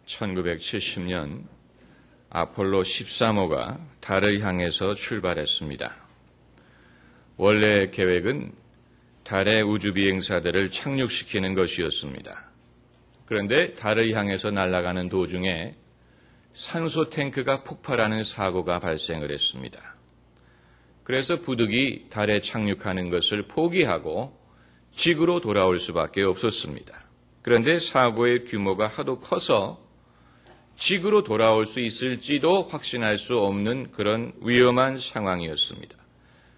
1970년 아폴로 13호가 달을 향해서 출발했습니다. 원래 계획은 달의 우주비행사들을 착륙시키는 것이었습니다. 그런데 달을 향해서 날아가는 도중에 산소 탱크가 폭발하는 사고가 발생을 했습니다. 그래서 부득이 달에 착륙하는 것을 포기하고 지구로 돌아올 수밖에 없었습니다. 그런데 사고의 규모가 하도 커서 지구로 돌아올 수 있을지도 확신할 수 없는 그런 위험한 상황이었습니다.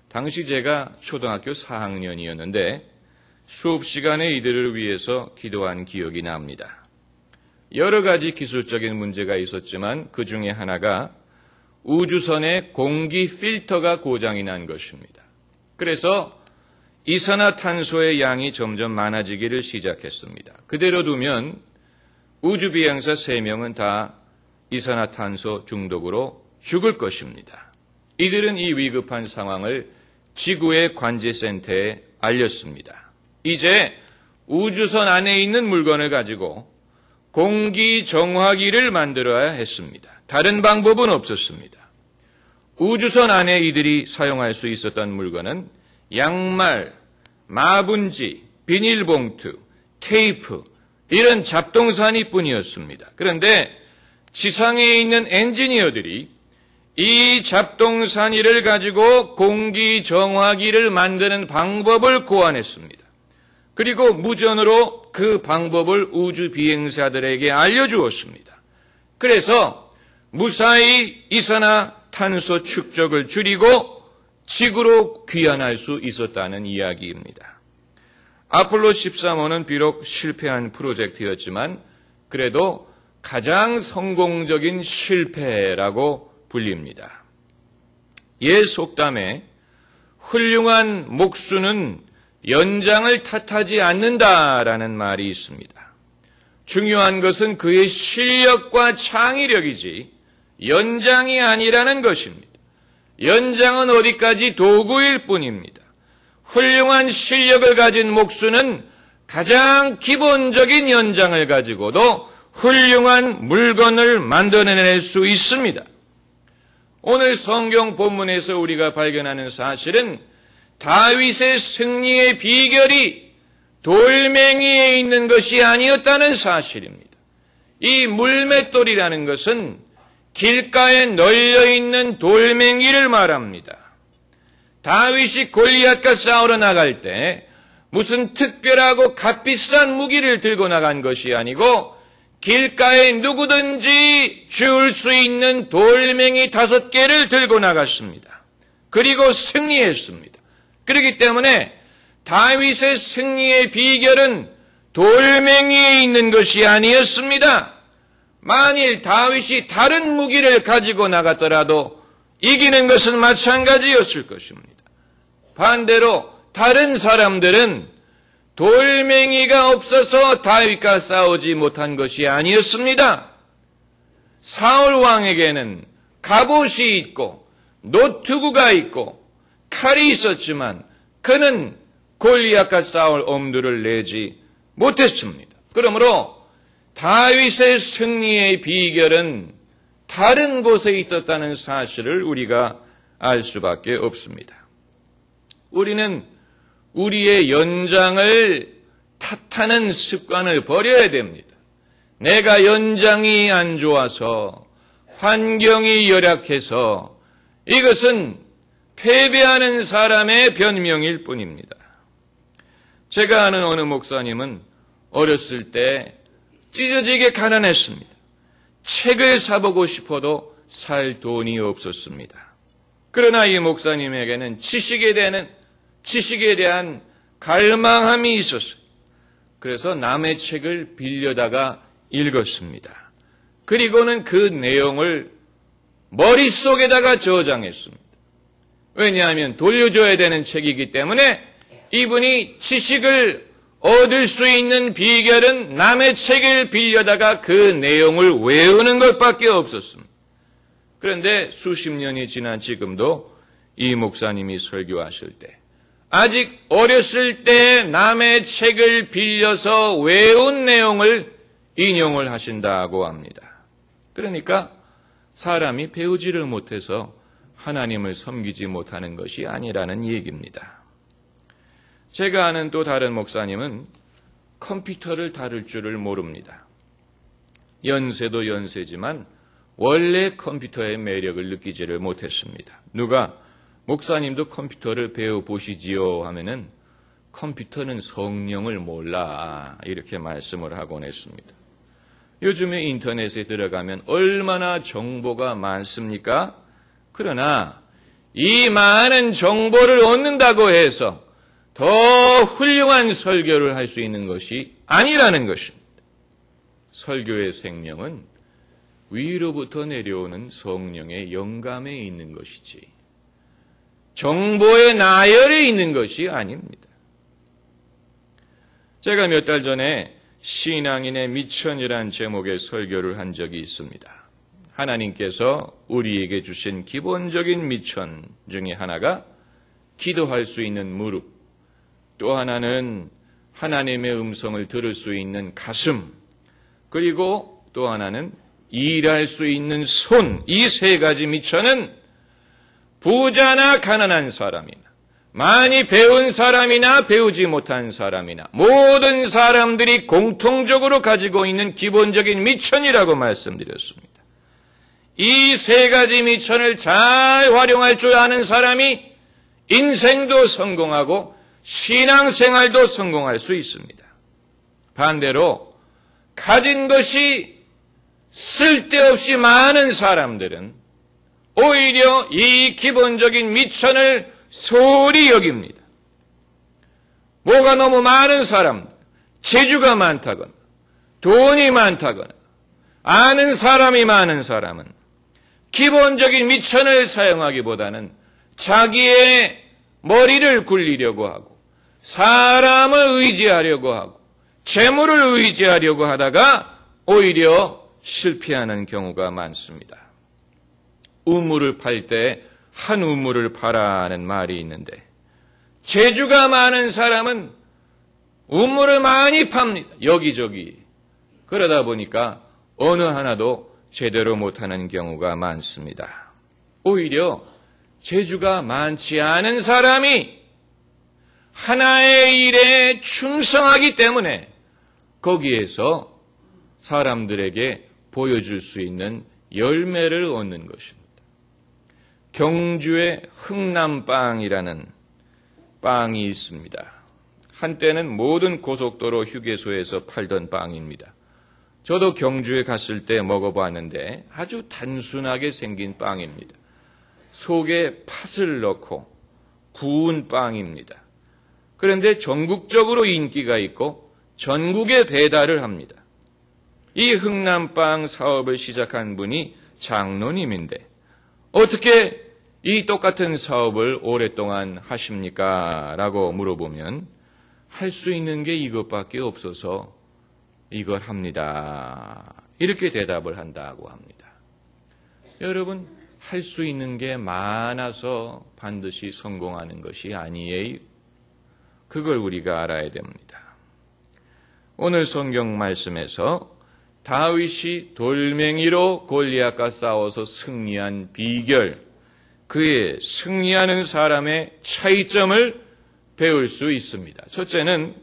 당시 제가 초등학교 4학년이었는데 수업 시간에 이들을 위해서 기도한 기억이 납니다. 여러 가지 기술적인 문제가 있었지만 그 중에 하나가 우주선의 공기 필터가 고장이 난 것입니다. 그래서 이산화탄소의 양이 점점 많아지기를 시작했습니다. 그대로 두면 우주비행사 3명은 다 이산화탄소 중독으로 죽을 것입니다. 이들은 이 위급한 상황을 지구의 관제센터에 알렸습니다. 이제 우주선 안에 있는 물건을 가지고 공기 정화기를 만들어야 했습니다. 다른 방법은 없었습니다. 우주선 안에 이들이 사용할 수 있었던 물건은 양말, 마분지, 비닐봉투, 테이프 이런 잡동사니 뿐이었습니다. 그런데 지상에 있는 엔지니어들이 이 잡동사니를 가지고 공기 정화기를 만드는 방법을 고안했습니다. 그리고 무전으로 그 방법을 우주 비행사들에게 알려주었습니다. 그래서 무사히 이산화탄소 축적을 줄이고 지구로 귀환할 수 있었다는 이야기입니다. 아폴로 13호는 비록 실패한 프로젝트였지만 그래도 가장 성공적인 실패라고 불립니다. 옛 속담에 훌륭한 목수는 연장을 탓하지 않는다라는 말이 있습니다. 중요한 것은 그의 실력과 창의력이지 연장이 아니라는 것입니다. 연장은 어디까지 도구일 뿐입니다. 훌륭한 실력을 가진 목수는 가장 기본적인 연장을 가지고도 훌륭한 물건을 만들어낼 수 있습니다. 오늘 성경 본문에서 우리가 발견하는 사실은 다윗의 승리의 비결이 돌멩이에 있는 것이 아니었다는 사실입니다. 이 물맷돌이라는 것은 길가에 널려있는 돌멩이를 말합니다. 다윗이 골리앗과 싸우러 나갈 때 무슨 특별하고 값비싼 무기를 들고 나간 것이 아니고 길가에 누구든지 줄 수 있는 돌멩이 5개를 들고 나갔습니다. 그리고 승리했습니다. 그렇기 때문에 다윗의 승리의 비결은 돌멩이에 있는 것이 아니었습니다. 만일 다윗이 다른 무기를 가지고 나갔더라도 이기는 것은 마찬가지였을 것입니다. 반대로 다른 사람들은 돌멩이가 없어서 다윗과 싸우지 못한 것이 아니었습니다. 사울 왕에게는 갑옷이 있고 노트구가 있고 칼이 있었지만 그는 골리앗과 싸울 엄두를 내지 못했습니다. 그러므로 다윗의 승리의 비결은 다른 곳에 있었다는 사실을 우리가 알 수밖에 없습니다. 우리는 우리의 연장을 탓하는 습관을 버려야 됩니다. 내가 연장이 안 좋아서 환경이 열악해서 이것은 패배하는 사람의 변명일 뿐입니다. 제가 아는 어느 목사님은 어렸을 때 찢어지게 가난했습니다. 책을 사보고 싶어도 살 돈이 없었습니다. 그러나 이 목사님에게는 지식에 대한 갈망함이 있었어요. 그래서 남의 책을 빌려다가 읽었습니다. 그리고는 그 내용을 머릿속에다가 저장했습니다. 왜냐하면 돌려줘야 되는 책이기 때문에 이분이 지식을 얻을 수 있는 비결은 남의 책을 빌려다가 그 내용을 외우는 것밖에 없었습니다. 그런데 수십 년이 지난 지금도 이 목사님이 설교하실 때 아직 어렸을 때 남의 책을 빌려서 외운 내용을 인용을 하신다고 합니다. 그러니까 사람이 배우지를 못해서 하나님을 섬기지 못하는 것이 아니라는 얘기입니다. 제가 아는 또 다른 목사님은 컴퓨터를 다룰 줄을 모릅니다. 연세도 연세지만 원래 컴퓨터의 매력을 느끼지를 못했습니다. 누가 목사님도 컴퓨터를 배워보시지요 하면은 컴퓨터는 성령을 몰라 이렇게 말씀을 하곤 했습니다. 요즘에 인터넷에 들어가면 얼마나 정보가 많습니까? 그러나 이 많은 정보를 얻는다고 해서 더 훌륭한 설교를 할 수 있는 것이 아니라는 것입니다. 설교의 생명은 위로부터 내려오는 성령의 영감에 있는 것이지 정보의 나열에 있는 것이 아닙니다. 제가 몇 달 전에 신앙인의 미천이란 제목의 설교를 한 적이 있습니다. 하나님께서 우리에게 주신 기본적인 미천 중에 하나가 기도할 수 있는 무릎, 또 하나는 하나님의 음성을 들을 수 있는 가슴, 그리고 또 하나는 일할 수 있는 손, 이 세 가지 미천은 부자나 가난한 사람이나 많이 배운 사람이나 배우지 못한 사람이나 모든 사람들이 공통적으로 가지고 있는 기본적인 미천이라고 말씀드렸습니다. 이 세 가지 미천을 잘 활용할 줄 아는 사람이 인생도 성공하고 신앙생활도 성공할 수 있습니다. 반대로 가진 것이 쓸데없이 많은 사람들은 오히려 이 기본적인 미천을 소홀히 여깁니다. 뭐가 너무 많은 사람들, 재주가 많다거나 돈이 많다거나 아는 사람이 많은 사람은 기본적인 미천을 사용하기보다는 자기의 머리를 굴리려고 하고 사람을 의지하려고 하고 재물을 의지하려고 하다가 오히려 실패하는 경우가 많습니다. 우물을 팔 때 한 우물을 파라는 말이 있는데 재주가 많은 사람은 우물을 많이 팝니다. 여기저기. 그러다 보니까 어느 하나도 제대로 못하는 경우가 많습니다. 오히려 재주가 많지 않은 사람이 하나의 일에 충성하기 때문에 거기에서 사람들에게 보여줄 수 있는 열매를 얻는 것입니다. 경주에 흥남빵이라는 빵이 있습니다. 한때는 모든 고속도로 휴게소에서 팔던 빵입니다. 저도 경주에 갔을 때 먹어봤는데 아주 단순하게 생긴 빵입니다. 속에 팥을 넣고 구운 빵입니다. 그런데 전국적으로 인기가 있고 전국에 배달을 합니다. 이 흥남빵 사업을 시작한 분이 장로님인데 어떻게 이 똑같은 사업을 오랫동안 하십니까? 라고 물어보면 할 수 있는 게 이것밖에 없어서 이걸 합니다. 이렇게 대답을 한다고 합니다. 여러분, 할 수 있는 게 많아서 반드시 성공하는 것이 아니에요. 그걸 우리가 알아야 됩니다. 오늘 성경 말씀에서 다윗이 돌멩이로 골리앗과 싸워서 승리한 비결, 그의 승리하는 사람의 차이점을 배울 수 있습니다. 첫째는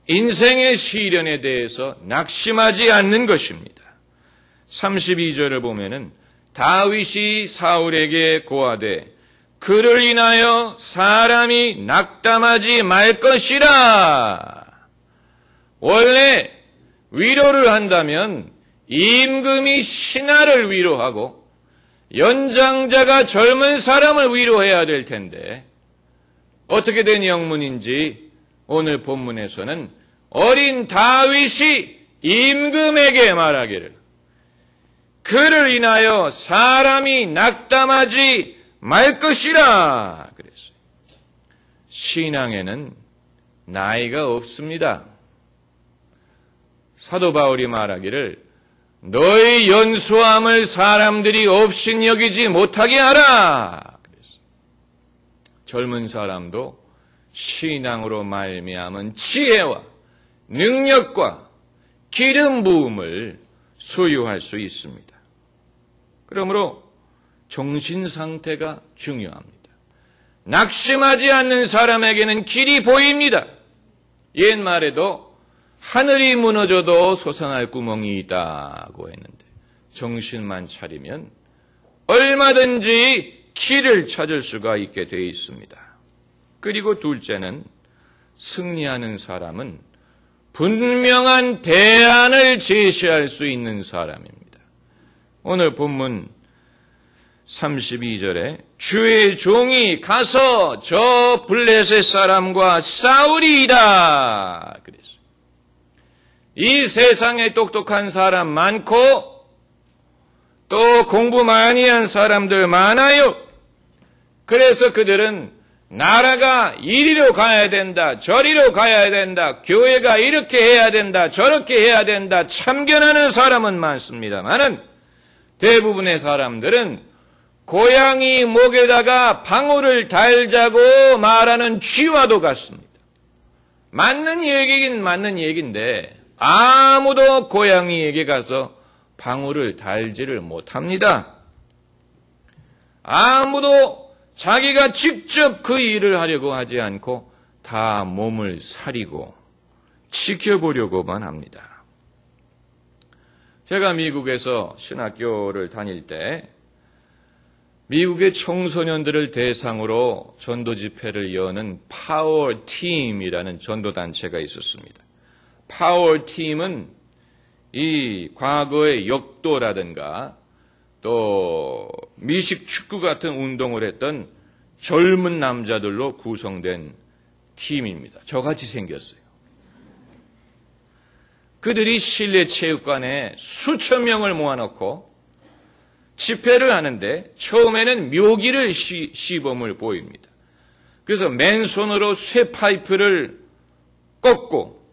인생의 시련에 대해서 낙심하지 않는 것입니다. 32절을 보면은 다윗이 사울에게 고하되 그를 인하여 사람이 낙담하지 말 것이라. 원래 위로를 한다면 임금이 신하를 위로하고 연장자가 젊은 사람을 위로해야 될 텐데 어떻게 된 영문인지 오늘 본문에서는 어린 다윗이 임금에게 말하기를 그를 인하여 사람이 낙담하지 말 것이라 그랬어요. 신앙에는 나이가 없습니다. 사도 바울이 말하기를 너의 연소함을 사람들이 업신여기지 못하게 하라. 그랬어요. 젊은 사람도 신앙으로 말미암은 지혜와 능력과 기름 부음을 소유할 수 있습니다. 그러므로 정신 상태가 중요합니다. 낙심하지 않는 사람에게는 길이 보입니다. 옛말에도 하늘이 무너져도 솟아날 구멍이 있다고 했는데 정신만 차리면 얼마든지 길을 찾을 수가 있게 되어 있습니다. 그리고 둘째는 승리하는 사람은 분명한 대안을 제시할 수 있는 사람입니다. 오늘 본문 32절에 주의 종이 가서 저 블레셋 사람과 싸우리이다 그랬어요. 이 세상에 똑똑한 사람 많고 또 공부 많이 한 사람들 많아요. 그래서 그들은 나라가 이리로 가야 된다, 저리로 가야 된다, 교회가 이렇게 해야 된다, 저렇게 해야 된다 참견하는 사람은 많습니다만은 대부분의 사람들은 고양이 목에다가 방울을 달자고 말하는 쥐와도 같습니다. 맞는 얘기긴 맞는 얘기인데 아무도 고양이에게 가서 방울을 달지를 못합니다. 아무도 자기가 직접 그 일을 하려고 하지 않고 다 몸을 사리고 지켜보려고만 합니다. 제가 미국에서 신학교를 다닐 때 미국의 청소년들을 대상으로 전도 집회를 여는 파워팀이라는 전도단체가 있었습니다. 파워팀은 이 과거의 역도라든가 또 미식축구 같은 운동을 했던 젊은 남자들로 구성된 팀입니다. 저같이 생겼어요. 그들이 실내 체육관에 수천 명을 모아놓고 집회를 하는데 처음에는 묘기를 시범을 보입니다. 그래서 맨손으로 쇠파이프를 꺾고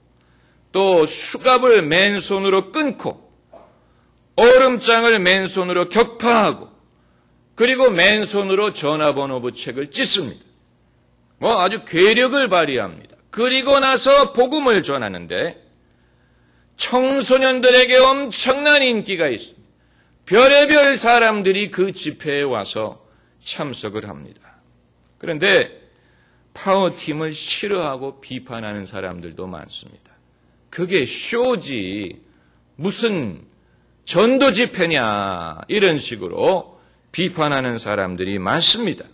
또 수갑을 맨손으로 끊고 얼음장을 맨손으로 격파하고 그리고 맨손으로 전화번호 부책을 찢습니다. 아주 괴력을 발휘합니다. 그리고 나서 복음을 전하는데 청소년들에게 엄청난 인기가 있습니다. 별의별 사람들이 그 집회에 와서 참석을 합니다. 그런데 파워팀을 싫어하고 비판하는 사람들도 많습니다. 그게 쇼지 무슨 전도 집회냐 이런 식으로 비판하는 사람들이 많습니다.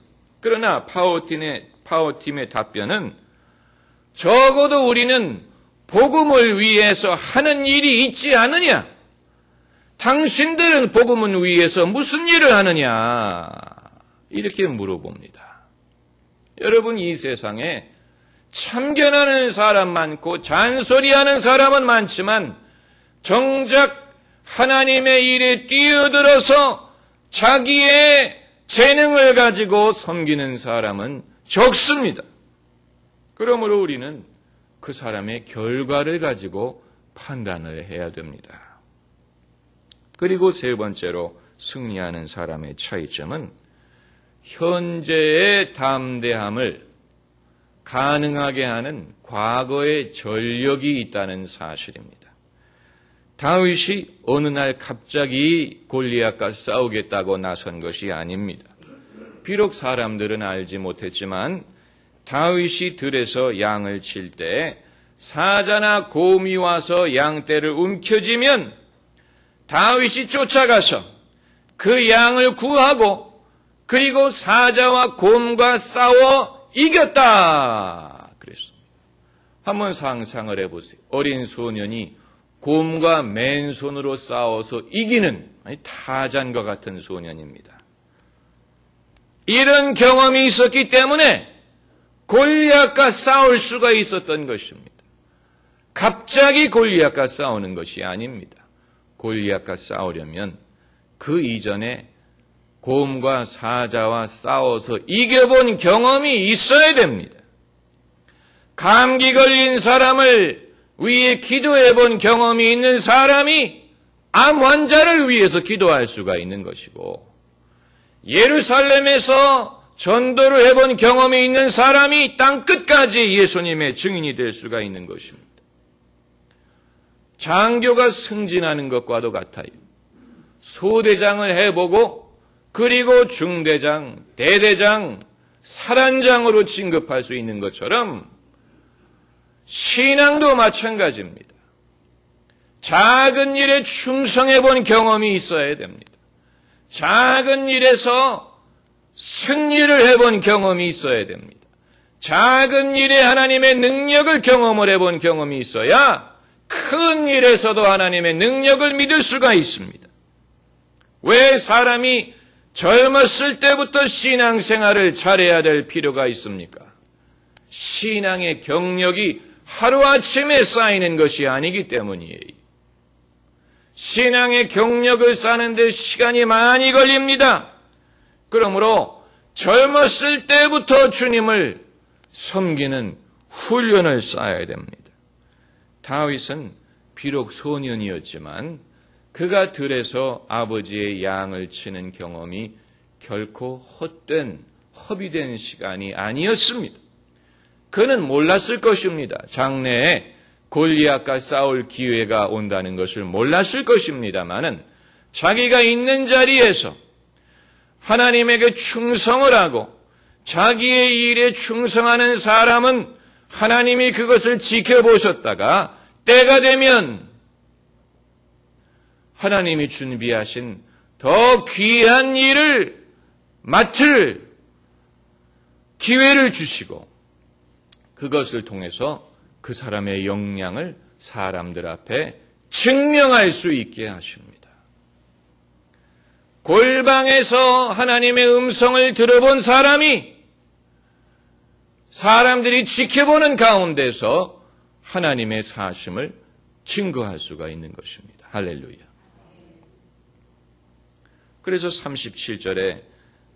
그러나 파워팀의 답변은 적어도 우리는 복음을 위해서 하는 일이 있지 않느냐? 당신들은 복음을 위해서 무슨 일을 하느냐? 이렇게 물어봅니다. 여러분, 이 세상에 참견하는 사람 많고 잔소리하는 사람은 많지만 정작 하나님의 일에 뛰어들어서 자기의 재능을 가지고 섬기는 사람은 적습니다. 그러므로 우리는 그 사람의 결과를 가지고 판단을 해야 됩니다. 그리고 세 번째로 승리하는 사람의 차이점은 현재의 담대함을 가능하게 하는 과거의 전력이 있다는 사실입니다. 다윗이 어느 날 갑자기 골리앗과 싸우겠다고 나선 것이 아닙니다. 비록 사람들은 알지 못했지만 다윗이 들에서 양을 칠 때 사자나 곰이 와서 양떼를 움켜쥐면 다윗이 쫓아가서 그 양을 구하고 그리고 사자와 곰과 싸워 이겼다 그랬습니다. 한번 상상을 해보세요. 어린 소년이 곰과 맨손으로 싸워서 이기는 타잔과 같은 소년입니다. 이런 경험이 있었기 때문에 골리앗과 싸울 수가 있었던 것입니다. 갑자기 골리앗과 싸우는 것이 아닙니다. 골리앗과 싸우려면 그 이전에 곰과 사자와 싸워서 이겨본 경험이 있어야 됩니다. 감기 걸린 사람을 위해 기도해본 경험이 있는 사람이 암 환자를 위해서 기도할 수가 있는 것이고 예루살렘에서 전도를 해본 경험이 있는 사람이 땅끝까지 예수님의 증인이 될 수가 있는 것입니다. 장교가 승진하는 것과도 같아요. 소대장을 해보고 그리고 중대장, 대대장, 사단장으로 진급할 수 있는 것처럼 신앙도 마찬가지입니다. 작은 일에 충성해 본 경험이 있어야 됩니다. 작은 일에서 승리를 해본 경험이 있어야 됩니다. 작은 일에 하나님의 능력을 경험을 해본 경험이 있어야 큰 일에서도 하나님의 능력을 믿을 수가 있습니다. 왜 사람이 젊었을 때부터 신앙생활을 잘해야 될 필요가 있습니까? 신앙의 경력이 하루아침에 쌓이는 것이 아니기 때문이에요. 신앙의 경력을 쌓는 데 시간이 많이 걸립니다. 그러므로 젊었을 때부터 주님을 섬기는 훈련을 쌓아야 됩니다. 다윗은 비록 소년이었지만 그가 들에서 아버지의 양을 치는 경험이 결코 허비된 시간이 아니었습니다. 그는 몰랐을 것입니다. 장래에 골리앗과 싸울 기회가 온다는 것을 몰랐을 것입니다마는 자기가 있는 자리에서 하나님에게 충성을 하고 자기의 일에 충성하는 사람은 하나님이 그것을 지켜보셨다가 때가 되면 하나님이 준비하신 더 귀한 일을 맡을 기회를 주시고 그것을 통해서 그 사람의 역량을 사람들 앞에 증명할 수 있게 하십니다. 골방에서 하나님의 음성을 들어본 사람이 사람들이 지켜보는 가운데서 하나님의 사심을 증거할 수가 있는 것입니다. 할렐루야. 그래서 37절에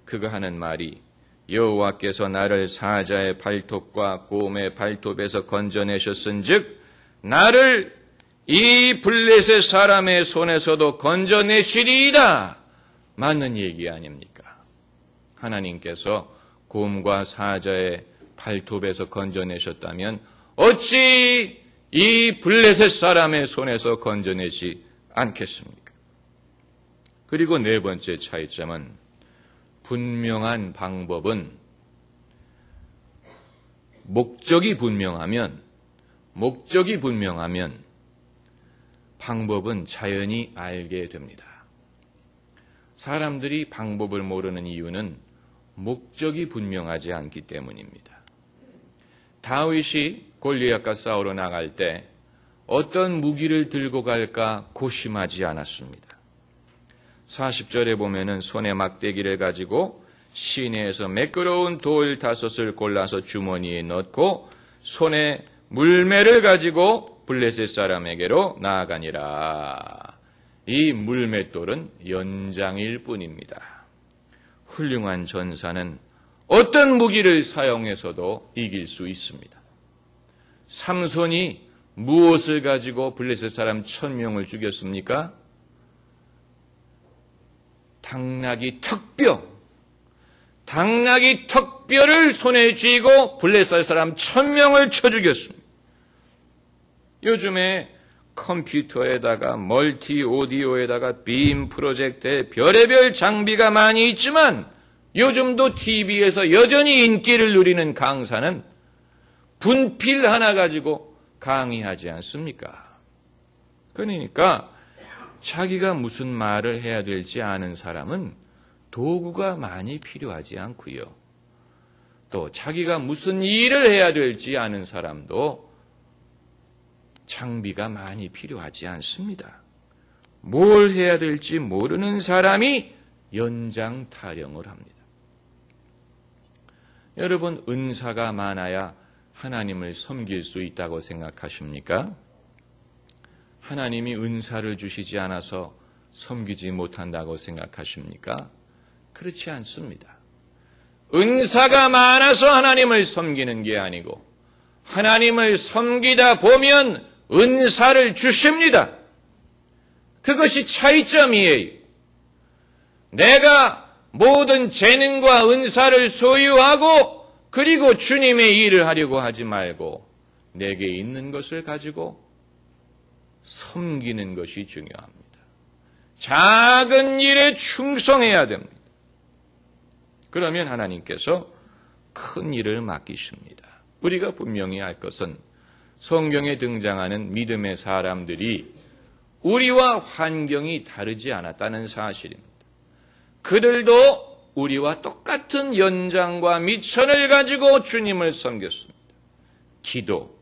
그가 하는 말이 여호와께서 나를 사자의 발톱과 곰의 발톱에서 건져내셨은즉 나를 이 블레셋 사람의 손에서도 건져내시리이다. 맞는 얘기 아닙니까? 하나님께서 곰과 사자의 발톱에서 건져내셨다면 어찌 이 블레셋 사람의 손에서 건져내지 않겠습니까? 그리고 네 번째 차이점은 분명한 방법은 목적이 분명하면 방법은 자연히 알게 됩니다. 사람들이 방법을 모르는 이유는 목적이 분명하지 않기 때문입니다. 다윗이 골리앗과 싸우러 나갈 때 어떤 무기를 들고 갈까 고심하지 않았습니다. 40절에 보면은 손에 막대기를 가지고 시내에서 매끄러운 돌 5을 골라서 주머니에 넣고 손에 물매를 가지고 블레셋 사람에게로 나아가니라. 이 물맷돌은 연장일 뿐입니다. 훌륭한 전사는 어떤 무기를 사용해서도 이길 수 있습니다. 삼손이 무엇을 가지고 블레셋 사람 1000명을 죽였습니까? 당나귀 턱뼈를 손에 쥐고 블레셋 사람 1000명을 쳐 죽였습니다. 요즘에 컴퓨터에다가 멀티 오디오에다가 빔 프로젝트에 별의별 장비가 많이 있지만 요즘도 TV에서 여전히 인기를 누리는 강사는 분필 하나 가지고 강의하지 않습니까? 그러니까 자기가 무슨 말을 해야 될지 아는 사람은 도구가 많이 필요하지 않고요. 또 자기가 무슨 일을 해야 될지 아는 사람도 장비가 많이 필요하지 않습니다. 뭘 해야 될지 모르는 사람이 연장 타령을 합니다. 여러분, 은사가 많아야 하나님을 섬길 수 있다고 생각하십니까? 하나님이 은사를 주시지 않아서 섬기지 못한다고 생각하십니까? 그렇지 않습니다. 은사가 많아서 하나님을 섬기는 게 아니고 하나님을 섬기다 보면 은사를 주십니다. 그것이 차이점이에요. 내가 모든 재능과 은사를 소유하고 그리고 주님의 일을 하려고 하지 말고 내게 있는 것을 가지고 섬기는 것이 중요합니다. 작은 일에 충성해야 됩니다. 그러면 하나님께서 큰 일을 맡기십니다. 우리가 분명히 알 것은 성경에 등장하는 믿음의 사람들이 우리와 환경이 다르지 않았다는 사실입니다. 그들도 우리와 똑같은 연장과 미천을 가지고 주님을 섬겼습니다. 기도,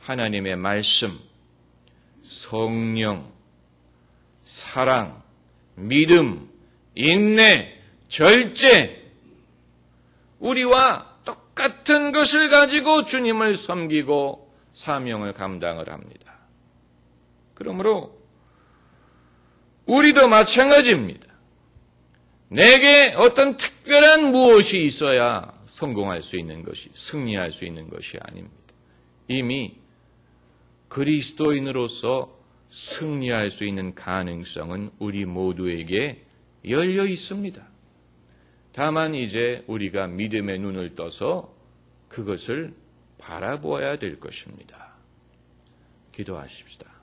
하나님의 말씀, 성령, 사랑, 믿음, 인내, 절제, 우리와 똑같은 것을 가지고 주님을 섬기고 사명을 감당을 합니다. 그러므로 우리도 마찬가지입니다. 내게 어떤 특별한 무엇이 있어야 성공할 수 있는 것이, 승리할 수 있는 것이 아닙니다. 이미 그리스도인으로서 승리할 수 있는 가능성은 우리 모두에게 열려 있습니다. 다만 이제 우리가 믿음의 눈을 떠서 그것을 바라보아야 될 것입니다. 기도하십시다.